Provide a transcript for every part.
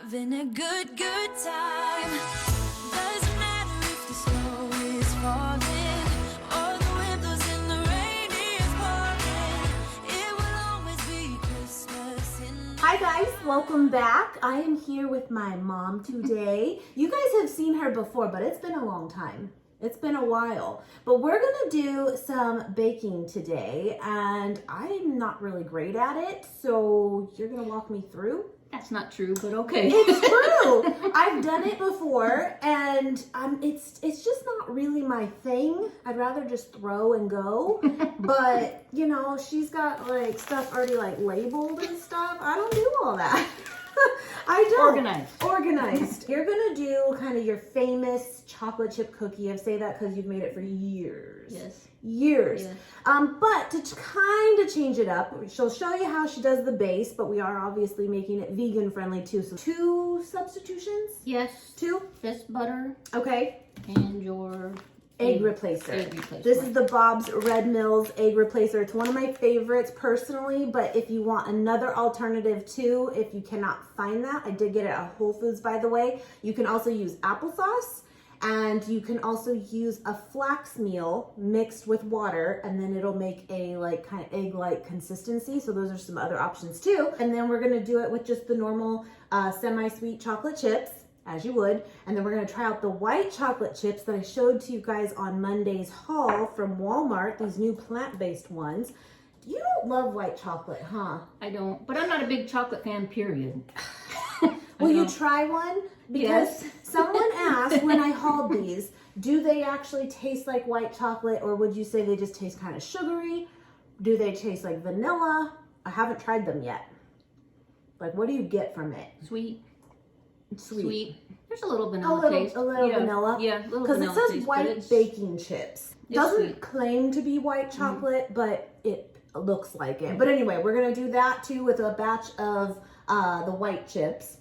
having a good time. Doesn't matter if the snow is falling or the wind blows and the rain is pouring. It will always be Christmas in Hi guys, welcome back. I am here with my mom today. You guys have seen her before, but it's been a long time. It's been a while. But we're gonna do some baking today, and I'm not really great at it, so you're gonna walk me through? That's not true, but okay. It's true. I've done it before, and it's just not really my thing. I'd rather just throw and go. But you know, she's got like stuff already like labeled and stuff. I don't do all that. I don't. Organized. You're gonna do kind of your famous chocolate chip cookie. I say that because you've made it for years. Yes. Years. Yes. But to kind of change it up, she'll show you how she does the base, but we are obviously making it vegan friendly too. So 2 substitutions? Yes. 2? This butter Okay. and your Egg replacer. Egg replacer. This is the Bob's Red Mills egg replacer. It's one of my favorites personally, but if you want another alternative too, if you cannot find that, I did get it at Whole Foods by the way, you can also use applesauce, and you can also use a flax meal mixed with water, and then it'll make a like kind of egg-like consistency. So those are some other options too. And then we're gonna do it with just the normal semi-sweet chocolate chips, as you would. And then we're gonna try out the white chocolate chips that I showed to you guys on Monday's haul from Walmart, these new plant-based ones. You don't love white chocolate, huh? I don't, but I'm not a big chocolate fan, period. Will you try one? Because someone asked when I hauled these, do they actually taste like white chocolate, or would you say they just taste kind of sugary? Do they taste like vanilla? I haven't tried them yet. Like, what do you get from it? Sweet. Sweet. There's a little vanilla taste. A little vanilla? Yeah, a little because vanilla it says taste, white baking chips. Doesn't sweet. claim to be white chocolate, but it looks like it. But anyway, we're going to do that too with a batch of the white chips.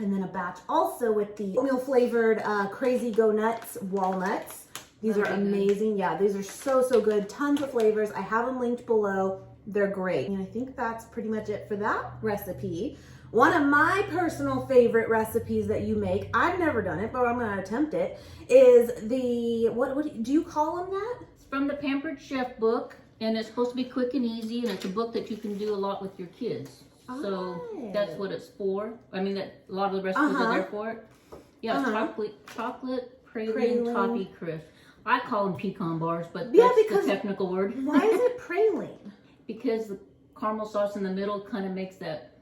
And then a batch also with the oatmeal flavored Crazy Go Nuts walnuts. These are amazing. Yeah, these are so good. Tons of flavors. I have them linked below. They're great. And I think that's pretty much it for that recipe. One of my personal favorite recipes that you make, I've never done it, but I'm going to attempt it, is the, what do you call them that? It's from the Pampered Chef book, and it's supposed to be quick and easy, and it's a book that you can do a lot with your kids. So that's what it's for. I mean, that a lot of the recipes are there for it. Yeah, chocolate praline toffee crisp. I call them pecan bars, but that's the technical word. Why is it praline? Because the caramel sauce in the middle kind of makes that,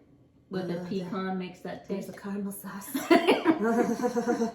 with the pecan makes that taste. There's a caramel sauce.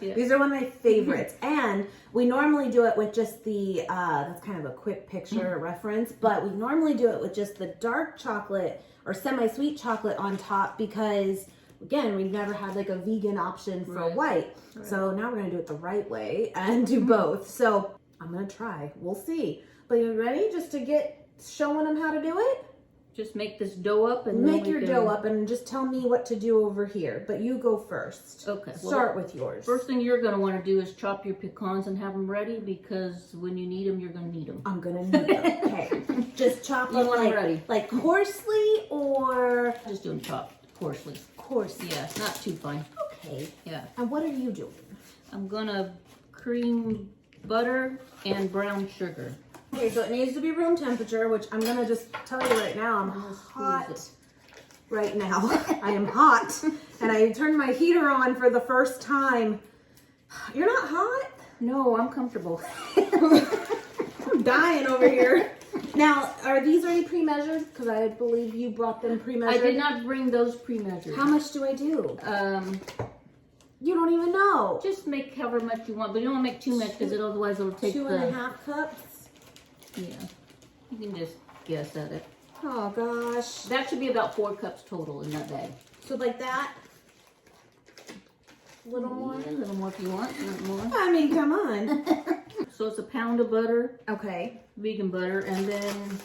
These are one of my favorites. And we normally do it with just the, that's kind of a quick picture reference, but we normally do it with just the dark chocolate or semi-sweet chocolate on top because, again, we've never had like a vegan option for white. So now we're going to do it the right way and do both. So I'm going to try. We'll see. But you ready just to get showing them how to do it? Just make this dough up and make your dough up and just tell me what to do over here. But you go first. Okay. Start with yours. First thing you're going to want to do is chop your pecans and have them ready because when you need them, you're going to need them. I'm going to need them. Okay. Just chop them like coarsely or? Just doing chopped coarsely. Coarsely. Yeah, not too fine. Okay. Yeah. And what are you doing? I'm going to cream butter and brown sugar. Okay, so it needs to be room temperature, which I'm going to just tell you right now, I'm hot right now. I am hot, and I turned my heater on for the first time. You're not hot? No, I'm comfortable. I'm dying over here. Now, are these already pre-measured? Because I believe you brought them pre-measured. I did not bring those pre-measured. How much do I do? You don't even know. Just make however much you want, but you don't want to make too much because otherwise it'll take 2.5 cups. Yeah, you can just guess at it. Oh gosh. That should be about 4 cups total in that bag. So like that? A little more? Yeah, a little more if you want. A little more. I mean, come on. So it's a pound of butter. Okay. Vegan butter. And then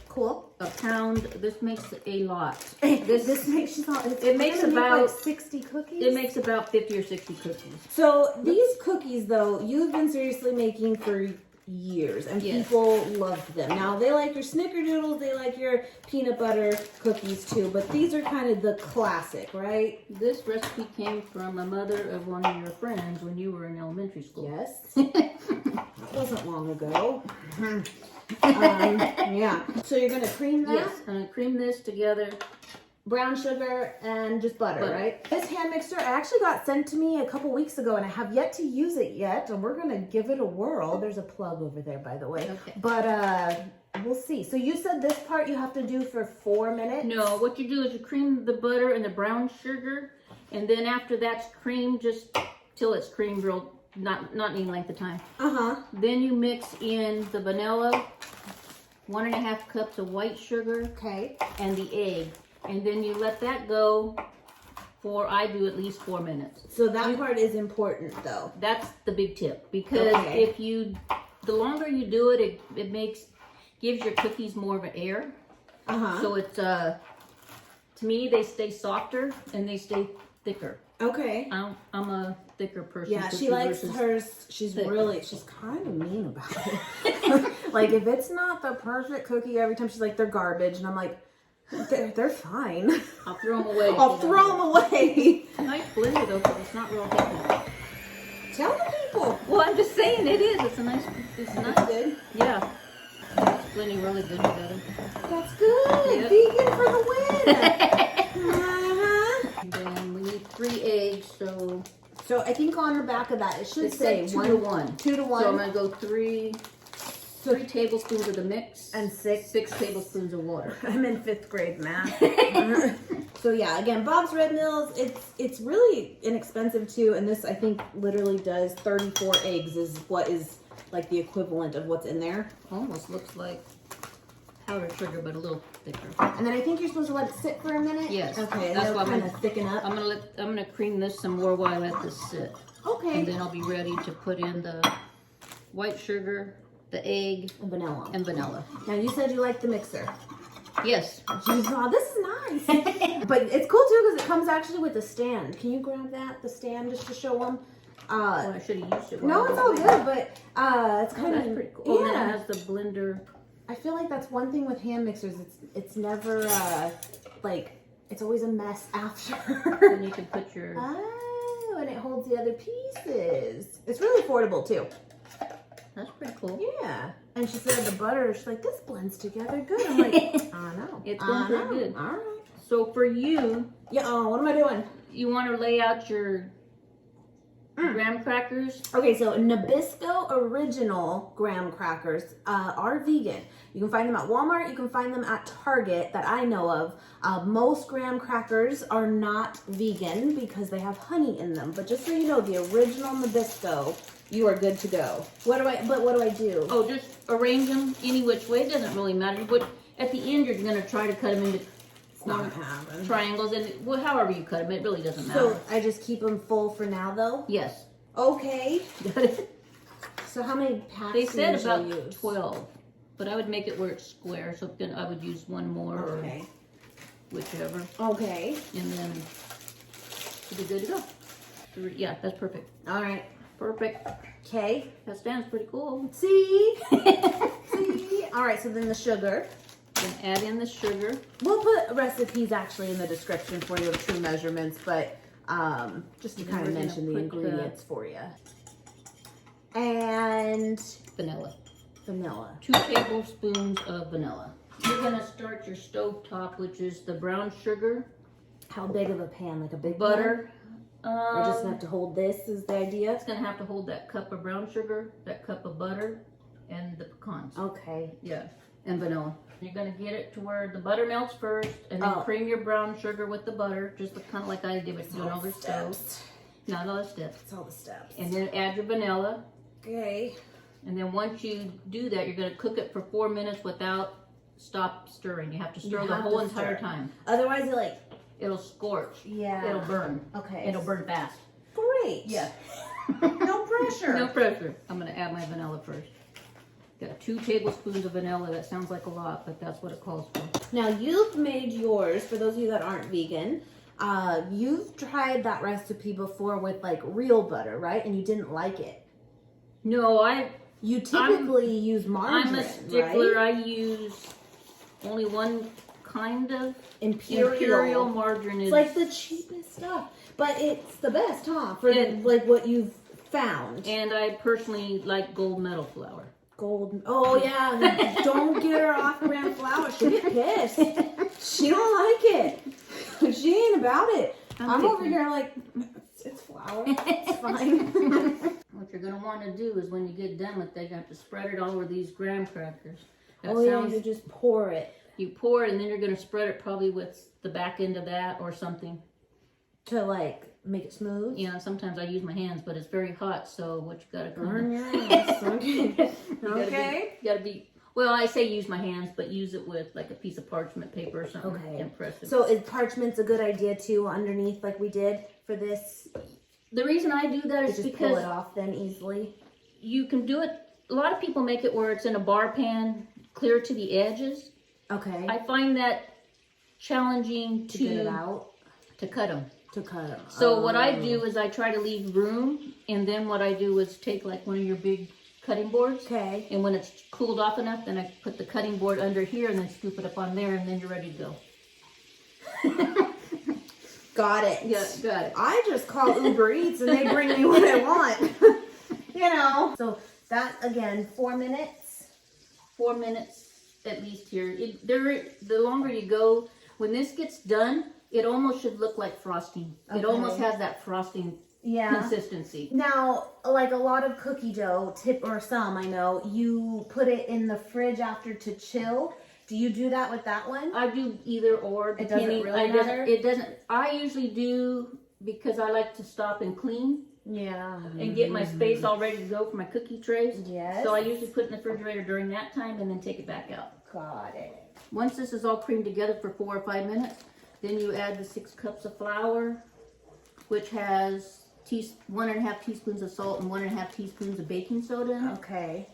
cool. A pound. This makes a lot. This makes it makes about like 60 cookies. It makes about 50 or 60 cookies. So these cookies though, you've been seriously making for years, and Yes. people loved them. Now they like your snickerdoodles, they like your peanut butter cookies too, but these are kind of the classic, right? This recipe came from a mother of one of your friends when you were in elementary school. Yes. That wasn't long ago. Yeah. So you're gonna cream that? Yes, I'm gonna cream this together. Brown sugar and just butter, Butter. right? This hand mixer actually got sent to me a couple weeks ago, and I have yet to use it yet, and we're gonna give it a whirl. There's a plug over there, by the way. Okay. But we'll see. So you said this part you have to do for 4 minutes? No, what you do is you cream the butter and the brown sugar, and then after that's creamed, just till it's creamed real, not any length of time. Uh-huh. Then you mix in the vanilla, 1.5 cups of white sugar, Okay. and the egg. And then you let that go for, I do at least 4 minutes. So that part is important, though. That's the big tip, because Okay. if you, the longer you do it, it gives your cookies more of an air. Uh-huh. So it's, to me, they stay softer and they stay thicker. Okay. I'm a thicker person. Yeah, she cookie likes versus- hers. She's thick. she's kind of mean about it. Like, if it's not the perfect cookie every time, she's like, they're garbage. And I'm like, they're fine. I'll throw them away. I'll throw them away. Nice blender though, because it's not real heavy. Tell the people. Well, I'm just saying it is. It's nice. That's good. Yeah. It's blending really good together. That's good. Yep. Vegan for the win. Uh-huh. And then we need 3 eggs, so So I think on the back of that, it should it say said 2 to 1. 2 to 1. So I'm gonna go 3 tablespoons of the mix And 6 tablespoons of water. I'm in 5th grade math. So yeah, again, Bob's Red Mills, it's really inexpensive too, and this I think literally does 34 eggs is what is like the equivalent of what's in there. Almost looks like powdered sugar, but a little thicker. And then I think you're supposed to let it sit for a minute? Yes, Okay, and that's that'll what I'm kind of thicken up. I'm gonna cream this some more while I let this sit, Okay. and then I'll be ready to put in the white sugar, the egg, And vanilla. and vanilla. Now you said you like the mixer. Yes. Jeez, oh, this is nice. But it's cool too because it comes actually with a stand. Can you grab the stand, just to show them? Well, I should have used it. No, while I it's was all away. good, but it's Oh, kind that's of pretty cool. Oh, and then it Yeah, has the blender. I feel like that's one thing with hand mixers. It's never like it's always a mess after. Then you can put your. Oh, and it holds the other pieces. It's really affordable too. That's pretty cool. Yeah. And she said the butter. She's like, this blends together good. I'm like, I know. It's going pretty good. All right. So for you, Yeah. Oh, what am I doing? you want to lay out your graham crackers. Okay, so Nabisco Original graham crackers are vegan. You can find them at Walmart. You can find them at Target that I know of. Most graham crackers are not vegan because they have honey in them. But just so you know, the original Nabisco, you are good to go. What do I do? Oh, just arrange them any which way. It doesn't really matter. But at the end, you're going to try to cut them into It's not gonna happen. triangles, and well, however you cut them, it really doesn't matter. So I just keep them full for now, though. Yes. Okay. So how many packs? They do you said usually about use? 12, but I would make it where it's square, so then I would use one more Okay. or whichever, Okay. and then it'll be good to go. Yeah, that's perfect. All right. Perfect. Okay. That stands pretty cool. See? See? All right. So then the sugar. Then add in the sugar. We'll put recipes actually in the description for you of true measurements, but just to Then kind we're of gonna mention the put ingredients for you. And Vanilla. vanilla. 2 tablespoons of vanilla. You're gonna start your stovetop, which is the brown sugar, How big of a pan? Like a big butter. pan? We're just gonna have to hold this is the idea. It's gonna have to hold that cup of brown sugar, that cup of butter, and the pecans. Okay. Yeah, and vanilla. You're gonna get it to where the butter melts first, and then Oh. cream your brown sugar with the butter, just kind of like I did with doing over stove. Not all the steps. It's all the steps. And then add your vanilla, Okay. and then once you do that, you're gonna cook it for 4 minutes without stop stirring. You have to stir You the have whole to entire stir. time. Otherwise, it like It'll scorch. yeah. It'll burn. Okay. It'll burn fast. Great. Yeah. No pressure. No pressure. I'm gonna add my vanilla first. Got 2 tablespoons of vanilla. That sounds like a lot, but that's what it calls for. Now you've made yours, for those of you that aren't vegan, you've tried that recipe before with like real butter, right? And you didn't like it. No, You typically use margarine, I'm a stickler. right? I use only one kind of Imperial margarine. It's like the cheapest stuff, but it's the best, huh? For like what you've found. And I personally like gold medal flour. Gold. Oh yeah, don't get her off gram flour. She'll get pissed. She don't like it. She ain't about it. I'm over here like, it's flour. It's fine. What you're gonna want to do is when you get done with it, you have to spread it all over these graham crackers. Yeah, you just pour it. You pour it, and then you're gonna spread it probably with the back end of that or something. To like make it smooth? Yeah, sometimes I use my hands, but it's very hot, so what you gotta Burn your ass. Okay. You gotta be, well, I say use my hands, but use it with like a piece of parchment paper or something. Okay. And press it. So is parchment's a good idea too underneath like we did for this? The reason I do that is just because pull it off then easily. You can do it, a lot of people make it where it's in a bar pan, clear to the edges. Okay. I find that challenging to get it out. To cut them. To cut them. So what I do is I try to leave room, and then what I do is take like one of your big cutting boards. Okay. And when it's cooled off enough, then I put the cutting board under here and then scoop it up on there, and then you're ready to go. Got it. Yeah, got it. I just call Uber Eats and they bring me what I want. You know. So that again, 4 minutes. 4 minutes at least here. The longer you go, when this gets done, it almost should look like frosting. Okay. It almost has that frosting consistency. Now, like a lot of cookie dough, or some I know, you put it in the fridge after to chill. Do you do that with that one? I do either or. It doesn't really matter? It doesn't. I usually do because I like to stop and clean. Yeah. And get my space all ready to go for my cookie trays. Yes. So I usually put it in the refrigerator during that time and then take it back out. Got it. Once this is all creamed together for 4 or 5 minutes, then you add the 6 cups of flour, which has 1.5 teaspoons of salt and 1.5 teaspoons of baking soda in it. Okay.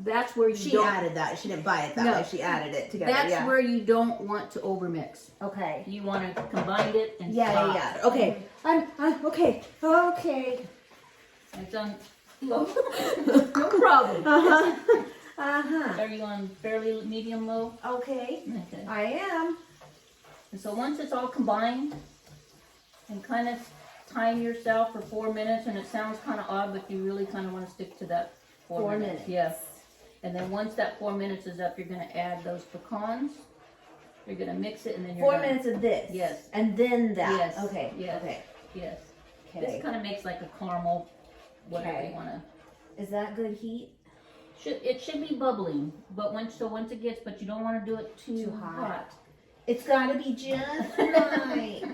That's where you She added that. She didn't buy it that way. She added it together. That's where you don't want to overmix. Okay. You want to combine it and Yeah. Okay. Okay. Okay. It's on low. No problem. Are you on fairly medium low? Okay. Okay. I am. And so once it's all combined, and kind of time yourself for 4 minutes, and it sounds kind of odd, but you really kind of want to stick to that 4 minutes. Yeah. And then once that 4 minutes is up, you're going to add those pecans. You're going to mix it, and then you're 4 minutes of this. Yes. And then that. Yes. Okay. Yes. Okay. Yes. Okay. This kind of makes like a caramel, whatever you want to. Is that good heat? It should be bubbling, but once it gets, but you don't want to do it too hot. It's got to be just right.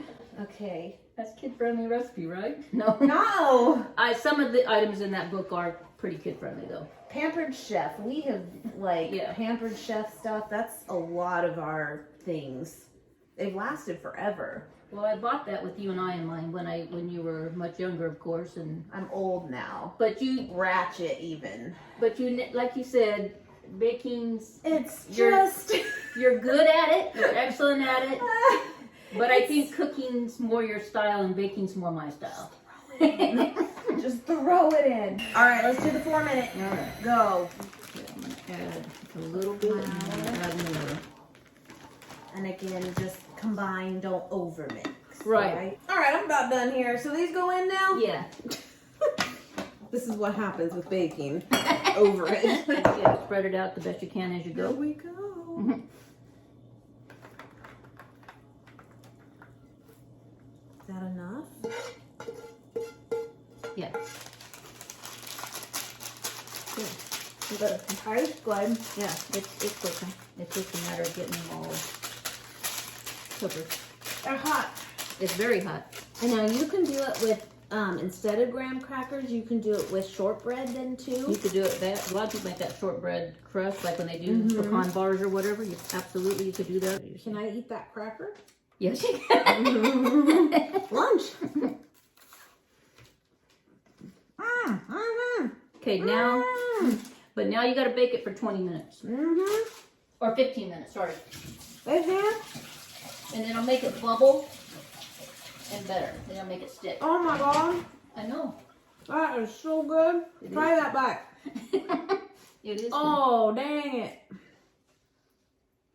Okay. That's kid-friendly recipe, right? No. No. Some of the items in that book are pretty kid-friendly, though. Pampered Chef. We have Pampered Chef stuff. That's a lot of our things. They've lasted forever. Well, I bought that with you and I in mind when you were much younger, of course, and I'm old now. But you ratchet even. But you, like you said, baking's. You're good at it. You're excellent at it. But I think cooking's more your style and baking's more my style. Just throw it in. All right, let's do the 4 minute. All right. Go. Okay, I'm gonna add a little bit and then add more. And again, just combine, don't overmix. Right. All right, I'm about done here. So these go in now? Yeah. This is what happens with baking. Over it. Yeah, spread it out the best you can as you go. Here we go. Mm-hmm. Is that enough? Yeah. Good. Okay, go ahead. Yeah, it's cooking. It's just a matter of getting them all covered. They're hot. It's very hot. And now you can do it with, instead of graham crackers, you can do it with shortbread then too. You could do it that. A lot of people make that shortbread crust, like when they do pecan bars or whatever. You could do that. Can I eat that cracker? Yes, you can. Lunch. Okay, now, but now you got to bake it for 20 minutes. Or 15 minutes, sorry. Right here. And then it'll make it bubble and better. Then it'll make it stick. Oh my God. I know. That is so good. Try that back. It is. Oh, dang it.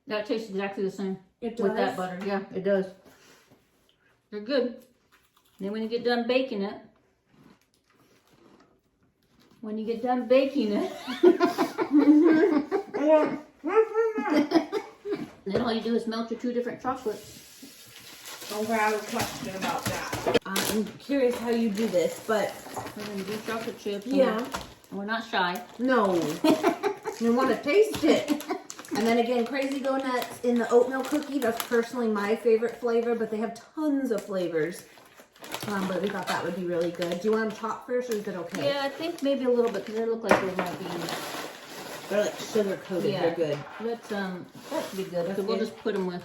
That tastes exactly the same. It does? With that butter. Yeah, it does. They're good. Then when you get done baking it, then all you do is melt your 2 different chocolates. Okay, I have a question about that. I'm curious how you do this, but... We're going to do chocolate chips. Yeah. And we're not shy. No. You want to taste it. And then again, Crazy Go Nuts in the oatmeal cookie. That's personally my favorite flavor, but they have tons of flavors. But we thought that would be really good. Do you want them chopped first, or is it okay? Yeah, I think maybe a little bit because they look like they might be. They're like sugar coated. Yeah. They're good. Let's that should be good. So we'll just put them with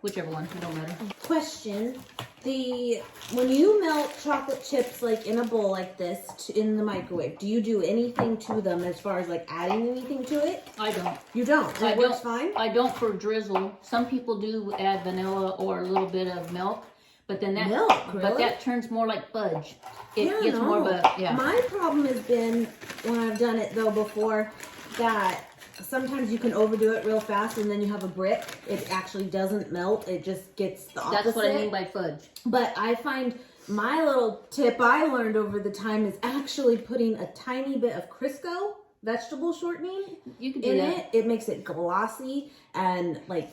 whichever one. It don't matter. Question: when you melt chocolate chips like in a bowl like this in the microwave, do you do anything to them as far as like adding anything to it? I don't. You don't. That works fine. I don't for drizzle. Some people do add vanilla or a little bit of milk. But then that but that turns more like fudge. It gets more of a My problem has been when I've done it though before that sometimes you can overdo it real fast and then you have a brick. It actually doesn't melt. It just gets the opposite. That's what I mean by fudge. But I find my little tip I learned over the time is actually putting a tiny bit of Crisco vegetable shortening in it. It makes it glossy and like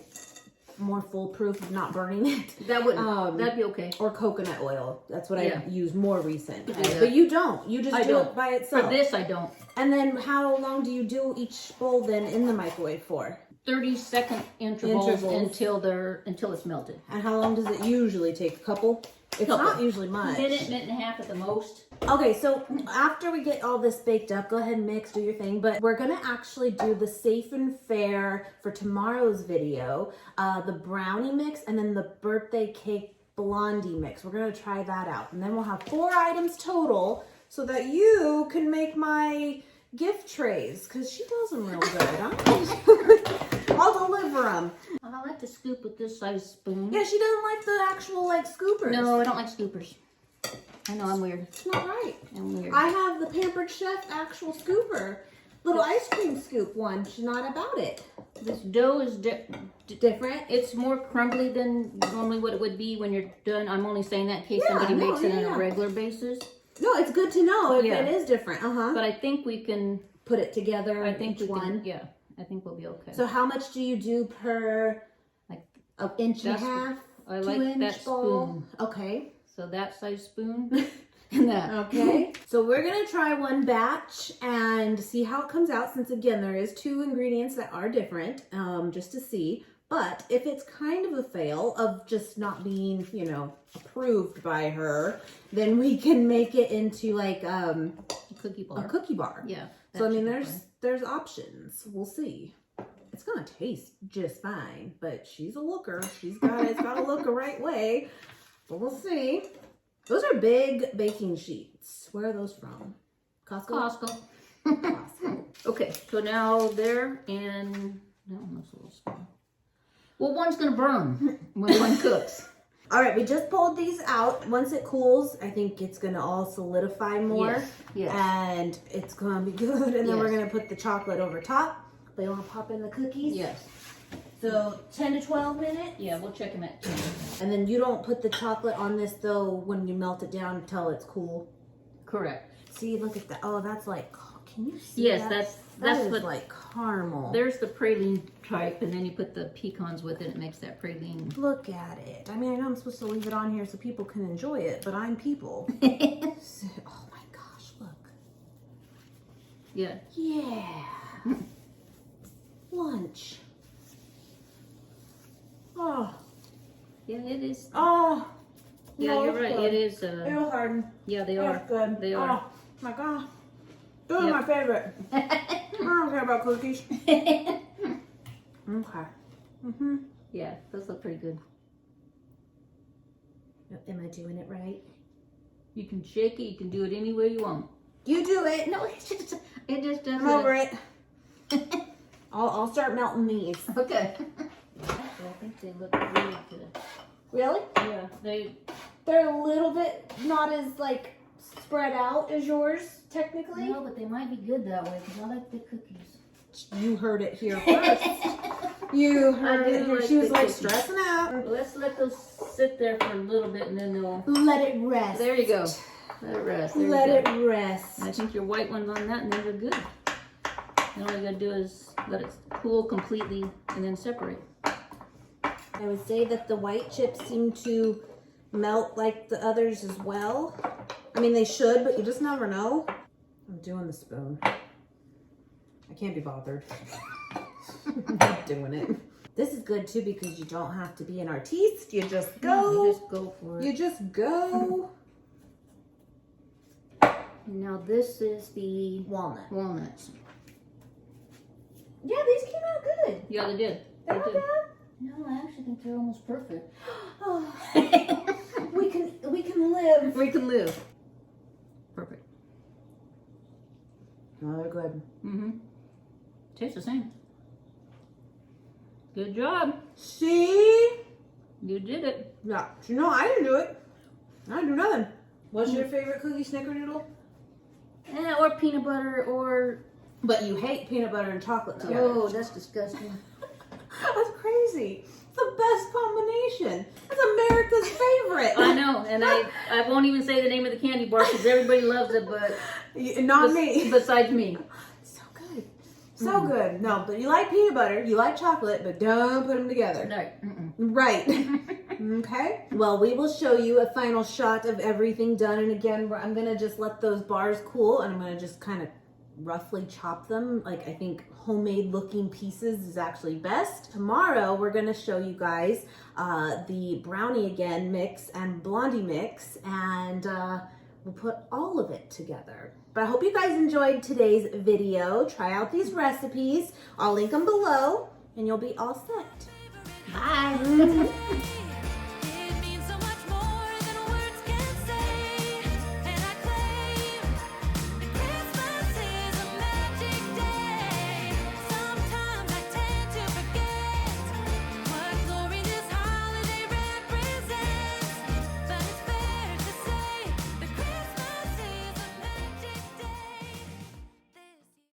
more foolproof of not burning it. That wouldn't. That'd be okay. Or coconut oil. That's what I use more recent. Yeah. But you don't. You just do it by itself. For this, I don't. And then how long do you do each bowl then in the microwave for? 30-second intervals until it's melted. And how long does it usually take? A couple? It's not usually much. Minute and a half at the most. Okay, so after we get all this baked up, go ahead and mix, do your thing. But we're going to actually do the Safe and Fair for tomorrow's video, the brownie mix, and then the birthday cake blondie mix. We're going to try that out. And then we'll have 4 items total so that you can make my gift trays, because she does them real good. I'll deliver them. I like to scoop with this size spoon. Yeah, she doesn't like the actual like scoopers. No, I don't like scoopers. I know, I'm weird. It's not right. I'm weird. I have the Pampered Chef actual scooper. Little ice cream scoop one. She's not about it. This dough is different. It's more crumbly than normally what it would be when you're done. I'm only saying that in case somebody makes it on a regular basis. No, it's good to know if it is different. But I think we can put it together. I think each one. Yeah, I think we'll be okay. So how much do you do per like an inch and a half? I like that spoon. Okay. So that size spoon and that. Okay. So we're going to try one batch and see how it comes out, since again, there is 2 ingredients that are different, just to see. But if it's kind of a fail of just not being, you know, approved by her, then we can make it into like a cookie bar. A cookie bar. Yeah. So I mean, there's options. We'll see. It's gonna taste just fine, but she's a looker. It's got to look the right way. But we'll see. Those are big baking sheets. Where are those from? Costco. Costco. Okay, so now there, and that one looks a little small. Well, one's gonna burn when one cooks. All right, we just pulled these out. Once it cools, I think it's gonna all solidify more. Yes. And it's gonna be good. And then we're gonna put the chocolate over top. But you wanna pop in the cookies? Yes. So 10 to 12 minutes? Yeah, we'll check them at 10. And then you don't put the chocolate on this though when you melt it down until it's cool. Correct. See, look at that. Oh, that's like, can you see yes, that? That's what, what, like caramel. There's the praline type, and then you put the pecans with it. It makes that praline. Look at it. I mean, I know I'm supposed to leave it on here so people can enjoy it, but I'm people. So, oh my gosh, look. Yeah. Yeah. Lunch. Oh. Yeah, it is. Oh. Yeah, no, you're right. Good. It is. It'll harden. Yeah, they That's are. good. They are. Oh my god. Those are my favorite. I don't care about cookies. Okay. Yeah, those look pretty good. Am I doing it right? You can shake it. You can do it any way you want. You do it. No, it just does. I'm over it. I'll start melting these. Okay. I think they look really good. Really? Yeah, They're a little bit not as like spread out as yours. technically. No, but they might be good that way because I like the cookies. You heard it here first. You heard it here. like She was the like cookies. stressing out. Well, let's let those sit there for a little bit and then they'll... Let it rest. There you go. Let it rest. There Let you it go. rest. I think your white one's on that and then they're good. And all you gotta do is let it cool completely and then separate. I would say that the white chips seem to melt like the others as well. I mean, they should, but you just never know. I'm doing the spoon. I can't be bothered. I'm not doing it. This is good too because you don't have to be an artiste. You just go. No, you just go for it. You just go. Now this is the Walnut. walnuts. Yeah, these came out good. Yeah, they did. They're They not did. bad. No, I actually think they're almost perfect. Oh, we can live. We can live. Perfect. No, they're good. Mm-hmm. Tastes the same. Good job. See? You did it. Yeah. You know, I didn't do it. I didn't do nothing. What's your favorite cookie snickerdoodle? Yeah, or peanut butter or... But you hate peanut butter and chocolate together. Oh, that's disgusting. That's crazy. It's the best combination. That's America's favorite. I know, and I won't even say the name of the candy bar because everybody loves it, but Not me. besides me. So good. So good. No, but you like peanut butter, you like chocolate, but don't put them together. No. Mm-mm. Right. Okay. Well, we will show you a final shot of everything done. And again, I'm going to just let those bars cool and I'm going to just kind of roughly chop them. Like, I think homemade looking pieces is actually best. Tomorrow, we're going to show you guys the brownie again mix and blondie mix. And we'll put all of it together. But I hope you guys enjoyed today's video. Try out these recipes. I'll link them below and you'll be all set. Bye.